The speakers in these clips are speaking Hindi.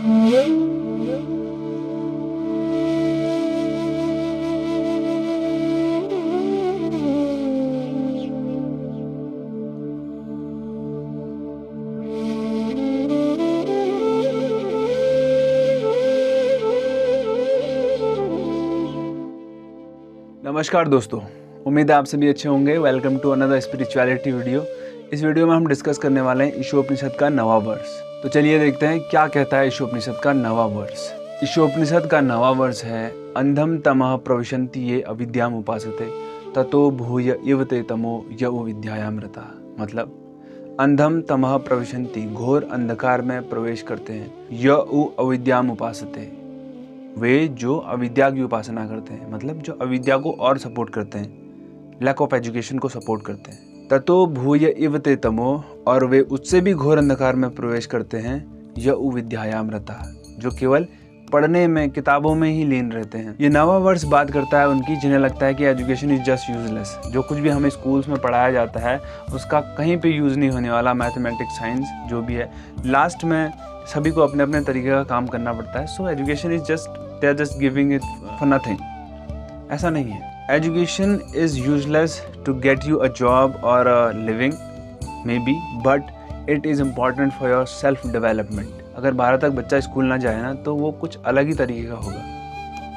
नमस्कार दोस्तों, उम्मीद है आप सभी अच्छे होंगे। Welcome to another spirituality video. इस वीडियो में हम डिस्कस करने वाले हैं ईशोपनिषद का 9वां वर्ष। तो चलिए देखते हैं क्या कहता है ईशोपनिषद का 9वां वर्ष। ईशोपनिषद का 9वां वर्ष है अंधम तमः प्रविशन्ति ये अविद्याम उपासते ततो भूय इव ते तमो य विद्यायामृता। मतलब अंधम तमः प्रविशन्ति, घोर अंधकार में प्रवेश करते हैं, य अविद्याम उपासते, वे जो अविद्या की उपासना करते हैं, मतलब जो अविद्या को और सपोर्ट करते हैं, लैक ऑफ एजुकेशन को सपोर्ट करते हैं। ततो भूय इव ते तमो, और वे उससे भी घोर अंधकार में प्रवेश करते हैं, य विद्यायाम रता, जो केवल पढ़ने में, किताबों में ही लीन रहते हैं। ये 9वां वर्ष बात करता है उनकी जिन्हें लगता है कि एजुकेशन इज जस्ट यूजलेस। जो कुछ भी हमें स्कूल्स में पढ़ाया जाता है उसका कहीं पे यूज़ नहीं होने वाला, मैथमेटिक्स, साइंस जो भी है, लास्ट में सभी को अपने अपने तरीके का काम करना पड़ता है। So education is just, they are just giving it for nothing. ऐसा नहीं है। Education is useless to get you a job और a living may be, but it is important for your self development. अगर 12 तक बच्चा स्कूल ना जाए ना तो वो कुछ अलग ही तरीके का होगा।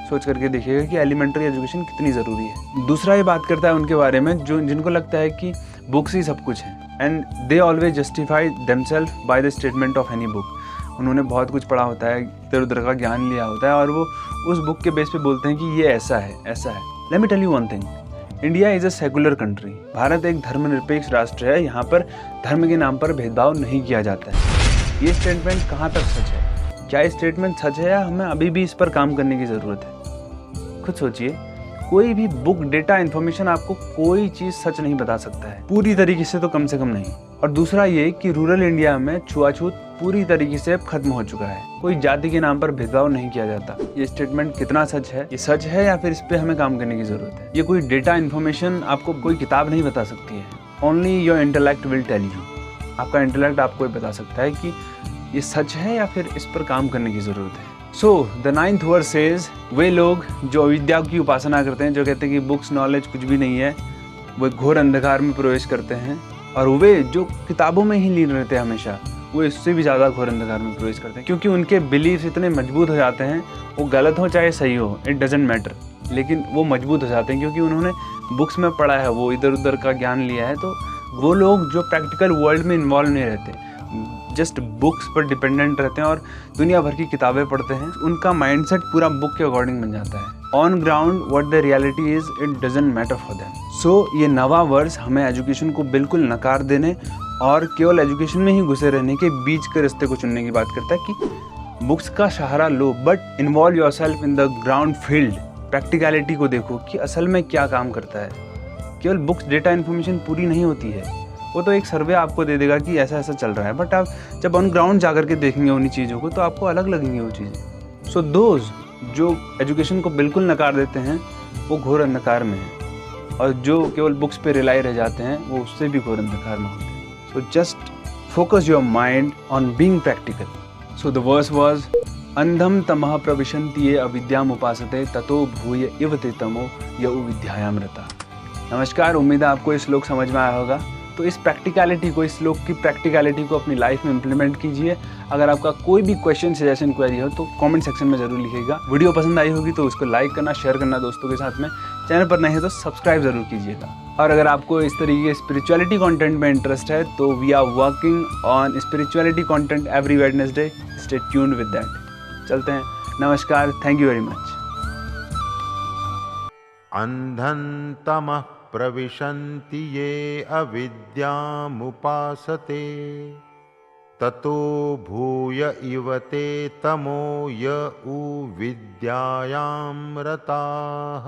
सोच करके देखिएगा कि एलिमेंट्री एजुकेशन कितनी ज़रूरी है। दूसरा ये बात करता है उनके बारे में जो जिनको लगता है कि बुक्स ही सब कुछ है, and they always justify themselves by the statement of any book. उन्होंने बहुत कुछ पढ़ा होता है, इधर उधर का ज्ञान लिया होता है और वो उस बुक के बेस पे बोलते हैं कि ये ऐसा है, ऐसा है। Let me tell you one thing, India is a secular country. Bharat एक धर्मनिरपेक्ष राष्ट्र है। यहाँ पर धर्म के नाम पर भेदभाव नहीं किया जाता है। ये स्टेटमेंट कहाँ तक सच है? क्या ये स्टेटमेंट सच है या हमें अभी भी इस पर काम करने की ज़रूरत है? खुद सोचिए। कोई भी बुक, डेटा, इन्फॉर्मेशन आपको कोई चीज़ सच नहीं बता सकता है, पूरी तरीके से तो कम नहीं। और दूसरा ये कि रूरल इंडिया में छुआछूत पूरी तरीके से खत्म हो चुका है। कोई जाति के नाम पर भेदभाव नहीं किया जाता। ये स्टेटमेंट कितना सच है, ये सच है या फिर इस पे हमें काम करने की जरूरत है? ये कोई डेटा, इन्फॉर्मेशन आपको कोई किताब नहीं बता सकती है। Only your intellect will tell you. आपका इंटेलेक्ट आपको बता सकता है कि ये सच है या फिर इस पर काम करने की जरूरत है। So the 9th verse says, वे लोग जो अविद्या की उपासना करते हैं, जो कहते हैं कि बुक्स, नॉलेज कुछ भी नहीं है, वो घोर अंधकार में प्रवेश करते हैं। और वे जो किताबों में ही लीन रहते हैं हमेशा, वो इससे भी ज़्यादा घोर अंधकार में प्रवेश करते हैं, क्योंकि उनके बिलीफ इतने मजबूत हो जाते हैं, वो गलत हो चाहे सही हो, इट डजेंट मैटर, लेकिन वो मजबूत हो जाते हैं क्योंकि उन्होंने बुक्स में पढ़ा है, वो इधर उधर का ज्ञान लिया है। तो वो लोग जो प्रैक्टिकल वर्ल्ड में इन्वॉल्व नहीं रहते, जस्ट बुक्स पर डिपेंडेंट रहते हैं और दुनिया भर की किताबें पढ़ते हैं, उनका माइंडसेट पूरा बुक के अकॉर्डिंग बन जाता है। On ground what the reality is, it doesn't matter for them. So ये 9वां वर्ष हमें एजुकेशन को बिल्कुल नकार देने और केवल एजुकेशन में ही घुसे रहने के बीच के रास्ते को चुनने की बात करता है कि बुक्स का सहारा लो, but involve yourself in the ground field. Practicality को देखो कि असल में क्या काम करता है। केवल बुक्स, डेटा, इन्फॉर्मेशन पूरी नहीं होती है। वो तो एक सर्वे आपको दे देगा कि ऐसा ऐसा चल रहा है, बट आप जब ऑन ग्राउंड जाकर के देखेंगे उन्हीं चीज़ों को तो आपको अलग लगेंगी वो चीज़ें। सो दोज जो एजुकेशन को बिल्कुल नकार देते हैं वो घोर अंधकार में हैं, और जो केवल बुक्स पे रिलाई रह जाते हैं वो उससे भी घोर अंधकार में होते हैं। So just focus your mind on being practical. So the verse was अंधम तमः प्रविशन्ति ये अविद्याम उपासते ततो भूय इव ते तमो य विद्यायाम रता। नमस्कार, उम्मीद है आपको ये श्लोक समझ में आया होगा। तो इस प्रैक्टिकलिटी को, इस श्लोक की प्रैक्टिकलिटी को अपनी लाइफ में इम्प्लीमेंट कीजिए। अगर आपका कोई भी क्वेश्चन, सजेशन, क्वेरी हो तो कमेंट सेक्शन में ज़रूर लिखिएगा। वीडियो पसंद आई होगी तो उसको लाइक करना, शेयर करना दोस्तों के साथ में। चैनल पर नए हैं तो सब्सक्राइब ज़रूर कीजिएगा। और अगर आपको इस तरीके के स्पिरिचुअलिटी कंटेंट में इंटरेस्ट है तो we are working on spirituality content every Wednesday. Stay tuned with that. चलते हैं। नमस्कार, थैंक यू वेरी मच। अंधं तमः प्रविशन्ति ये अविद्यामुपासते ततो भूय इव ते तमो य विद्यायां रताः।